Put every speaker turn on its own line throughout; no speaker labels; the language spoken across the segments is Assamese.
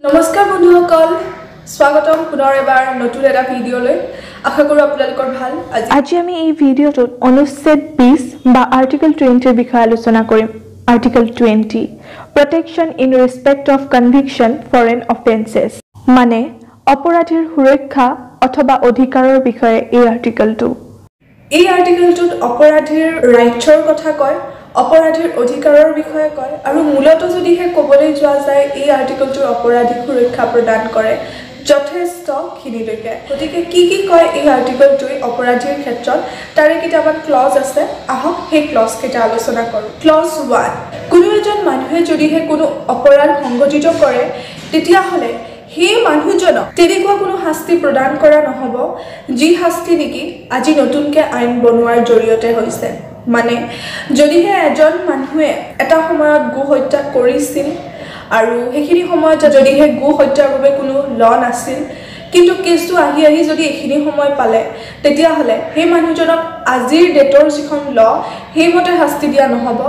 নমস্কাৰ বন্ধুসকল স্বাগতম পুনৰ এবাৰ নতুন এটা ভিডিঅ'লৈ আশা কৰো আপোনালোকৰ ভাল
আজি আমি এই ভিডিঅ'টোত অনুচ্ছেদ 20 বা আৰ্টিকেল 20 ৰ বিষয়ে আলোচনা কৰিম article 20 protection in respect of conviction for an offences মানে অপৰাধীৰ সুৰক্ষা অথবা অধিকাৰৰ বিষয়ে এই আৰ্টিকেলটো
এই আৰ্টিকেলটোত অপৰাধীৰ ৰাইটছৰ কথা কয় অপৰাধীৰ অধিকাৰৰ বিষয়ে কয় আৰু মূলত যদিহে ক'বলৈ যোৱা যায় এই আৰ্টিকেলটোৰ অপৰাধীক সুৰক্ষা প্ৰদান কৰে যথেষ্ট খিনিলৈকে গতিকে কি কয় এই আৰ্টিকেলটোৱে অপৰাধীৰ ক্ষেত্ৰত তাৰে কিটামান ক্লজ আছে আহক সেই ক্লজ কেইটা আলোচনা কৰোঁ ক্লজ 1 কোনো এজন মানুহে যদিহে কোনো অপৰাধ সংঘটিত কৰে তেতিয়াহ'লে সেই মানুহজনক তেনেকুৱা কোনো শাস্তি প্ৰদান কৰা নহব যি শাস্তি নেকি আজি নতুনকৈ আইন বনোৱাৰ জৰিয়তে হৈছে মানে যদিহে এজন মানুহে এটা সময়ত গো হত্যা কৰিছিল আৰু সেইখিনি সময়ত যদিহে গো হত্যাৰ বাবে কোনো ল নাছিল কিন্তু কেছটো আহি যদি এইখিনি সময় পালে তেতিয়াহ'লে সেই মানুহজনক আজিৰ ডেটৰ যিখন ল সেইমতে শাস্তি দিয়া নহব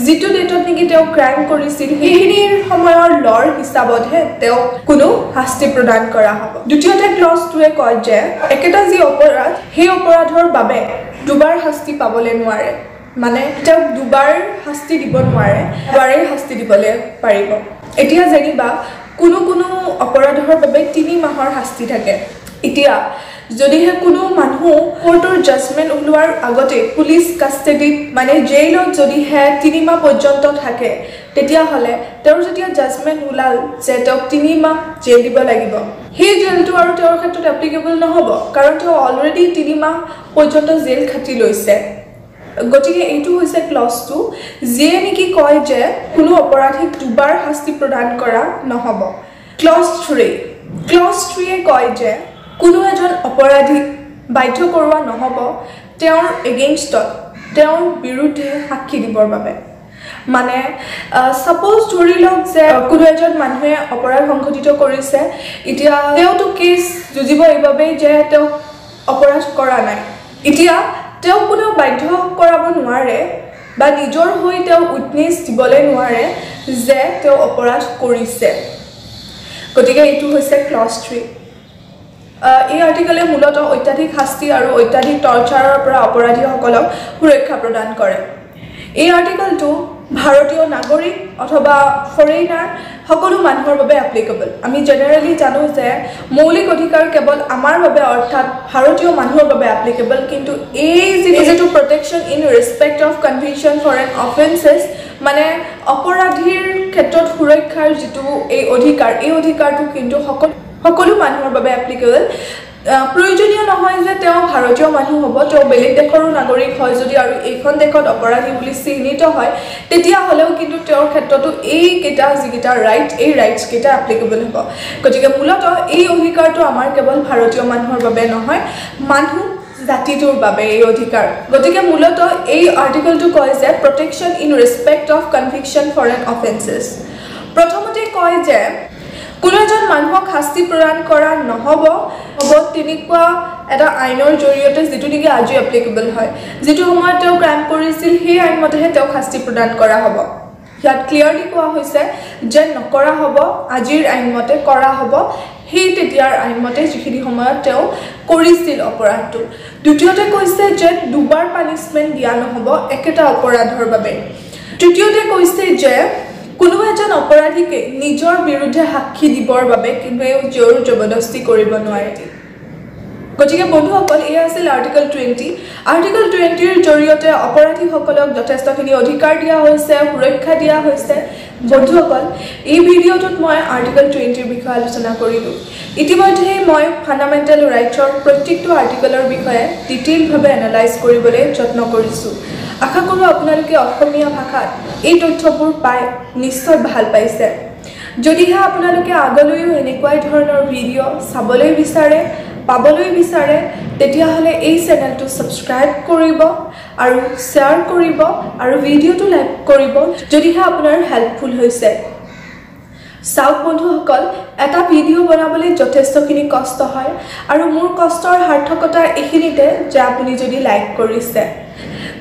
যিটো ডেটত নেকি তেওঁ ক্ৰাইম কৰিছিল সেইখিনিৰ সময়ৰ লৰ হিচাপতহে তেওঁ কোনো শাস্তি প্ৰদান কৰা হ'ব দ্বিতীয়তে ক্লজ 2 কয় যে একেটা যি অপৰাধ সেই অপৰাধৰ বাবে দুবাৰ শাস্তি পাবলৈ নোৱাৰে মানে তেওঁ দুবাৰ শাস্তি দিব নোৱাৰে এবাৰেই শাস্তি দিবলৈ পাৰিব এতিয়া যেনিবা কোনো অপৰাধৰ বাবে 3 মাহৰ শাস্তি থাকে এতিয়া যদিহে কোনো মানুহ কোৰ্টৰ জাজমেন্ট ওলোৱাৰ আগতে পুলিচ কাষ্টেডিত মানে জেইলত যদিহে 3 মাহ পৰ্যন্ত থাকে তেতিয়াহ'লে তেওঁৰ যেতিয়া জাজমেন্ট ওলাল যে তেওঁক 3 মাহ জেল দিব লাগিব সেই জেলটো আৰু তেওঁৰ ক্ষেত্ৰত এপ্লিকেবল নহ'ব কাৰণ তেওঁ অলৰেডি 3 মাহ পৰ্যন্ত জেল খাটি লৈছে গতিকে এইটো হৈছে ক্লজ 2 যিয়ে নেকি কয় যে কোনো অপৰাধীক দুবাৰ শাস্তি প্ৰদান কৰা নহ'ব ক্লজ 3 কয় যে কোনো এজন অপৰাধীক বাধ্য কৰোৱা নহ'ব তেওঁৰ এগেইনষ্টত তেওঁৰ বিৰুদ্ধে সাক্ষী দিবৰ বাবে মানে সাপোজ ধৰি লওক যে কোনো এজন মানুহে অপৰাধ সংঘটিত কৰিছে এতিয়া তেওঁটো কেছ যুজিব এইবাবে যে তেওঁ অপৰাধ কৰা নাই এতিয়া তেওঁ কোনো বাধ্য কৰাব নোৱাৰে বা নিজৰ হৈ তেওঁ উইটনেছ দিবলৈ নোৱাৰে যে তেওঁ অপৰাধ কৰিছে গতিকে এইটো হৈছে ক্লজ 3 এই আৰ্টিকেলে মূলত অত্যাধিক শাস্তি আৰু অত্যাধিক টৰ্চাৰৰ পৰা অপৰাধীসকলক সুৰক্ষা প্ৰদান কৰে এই আৰ্টিকেলটো ভাৰতীয় নাগৰিক অথবা ফৰেইনাৰ সকলো মানুহৰ বাবে এপ্লিকেবল আমি জেনেৰেলি জানো যে মৌলিক অধিকাৰ কেৱল আমাৰ বাবে অৰ্থাৎ ভাৰতীয় মানুহৰ বাবে এপ্লিকেবল কিন্তু এই যেটো protection in respect of conviction for an offences মানে অপৰাধীৰ ক্ষেত্ৰত সুৰক্ষাৰ যেটো এই অধিকাৰটো কিন্তু সকলো মানুহৰ বাবে এপ্লিকেবল প্ৰয়োজনীয় নহয় যে তেওঁ ভাৰতীয় মানুহ হ'ব তেওঁ বেলেগ দেশৰো নাগৰিক হয় যদি আৰু এইখন দেশত অপৰাধী বুলি চিহ্নিত হয় তেতিয়া হলেও কিন্তু তেওঁৰ ক্ষেত্ৰটো এই যিকেইটা ৰাইট এই ৰাইটছ কেইটা এপ্লিকেবল হ'ব গতিকে মূলত এই অধিকাৰটো আমাৰ কেৱল ভাৰতীয় মানুহৰ বাবে নহয় মানুহ জাতিটোৰ বাবে এই অধিকাৰ গতিকে মূলত এই আৰ্টিকেলটো কয় যে protection in respect of conviction for an offences প্ৰথমতে কয় যে কোনো এজন মানুহক শাস্তি প্ৰদান কৰা নহ'ব তেনেকুৱা এটা আইনৰ জৰিয়তে যেটো নেকি আজি এপ্লিকেবল হয় যেটো সময়ত তেওঁ ক্ৰাইম কৰিছিল সেই আইনমতেহে তেওঁক শাস্তি প্ৰদান কৰা হ'ব ইয়াত ক্লিয়াৰলি কোৱা হৈছে যে নকৰা হ'ব আজিৰ আইনমতে কৰা হ'ব সেই তেতিয়াৰ আইনমতে যিখিনি সময়ত তেওঁ কৰিছিল অপৰাধটো দ্বিতীয়তে কৈছে যে দুবাৰ পানিশমেন্ট দিয়া নহ'ব একেটা অপৰাধৰ বাবে তৃতীয়তে কৈছে যে কোনো এজন অপৰাধীকে নিজৰ বিৰুদ্ধে সাক্ষী দিবৰ বাবে কিন্তু জোৰ জবৰদস্তি কৰিব নোৱাৰে গতিকে বন্ধুসকল এই আছিল আৰ্টিকেল 20 ৰ জৰিয়তে অপৰাধীসকলক যথেষ্টখিনি অধিকাৰ দিয়া হৈছে সুৰক্ষা দিয়া হৈছে বন্ধুসকল এই ভিডিঅ'টোত মই আৰ্টিকেল 20 ৰ বিষয়ে আলোচনা কৰিলোঁ ইতিমধ্যে মই ফাণ্ডামেণ্টেল ৰাইটছৰ প্ৰত্যেকটো আৰ্টিকেলৰ বিষয়ে ডিটেইলভাৱে এনালাইজ কৰিবলৈ যত্ন কৰিছোঁ আশা কৰোঁ আপোনালোকে অসমীয়া ভাষাত এই তথ্যবোৰ পাই নিশ্চয় ভাল পাইছে যদিহে আপোনালোকে আগলৈও এনেকুৱাই ধৰণৰ ভিডিঅ' চাবলৈ বিচাৰে পাবলৈ বিচাৰে তেতিয়াহ'লে এই চেনেলটো সাবস্ক্ৰাইব কৰিব আৰু শ্বেয়াৰ কৰিব আৰু ভিডিঅ'টো লাইক কৰিব যদিহে আপোনাৰ হেল্পফুল হৈছে চাওক বন্ধুসকল এটা ভিডিঅ' বনাবলৈ যথেষ্টখিনি কষ্ট হয় আৰু মোৰ কষ্টৰ সাৰ্থকতা এইখিনিতে যে আপুনি যদি লাইক কৰিছে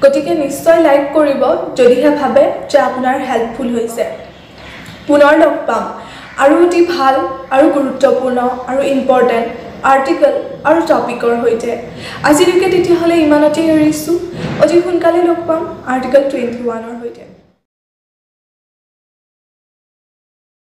গতিকে নিশ্চয় লাইক কৰিব যদিহে ভাবে যে আপোনাৰ হেল্পফুল হৈছে পুনৰ লগ পাম আৰু অতি ভাল আৰু গুৰুত্বপূৰ্ণ আৰু ইম্পৰ্টেণ্ট আৰ্টিকল আৰু টপিকৰ সৈতে আজিলৈকে তেতিয়াহ'লে ইমানতে এৰিছোঁ অতি সোনকালে লগ পাম আৰ্টিকল 21ৰ সৈতে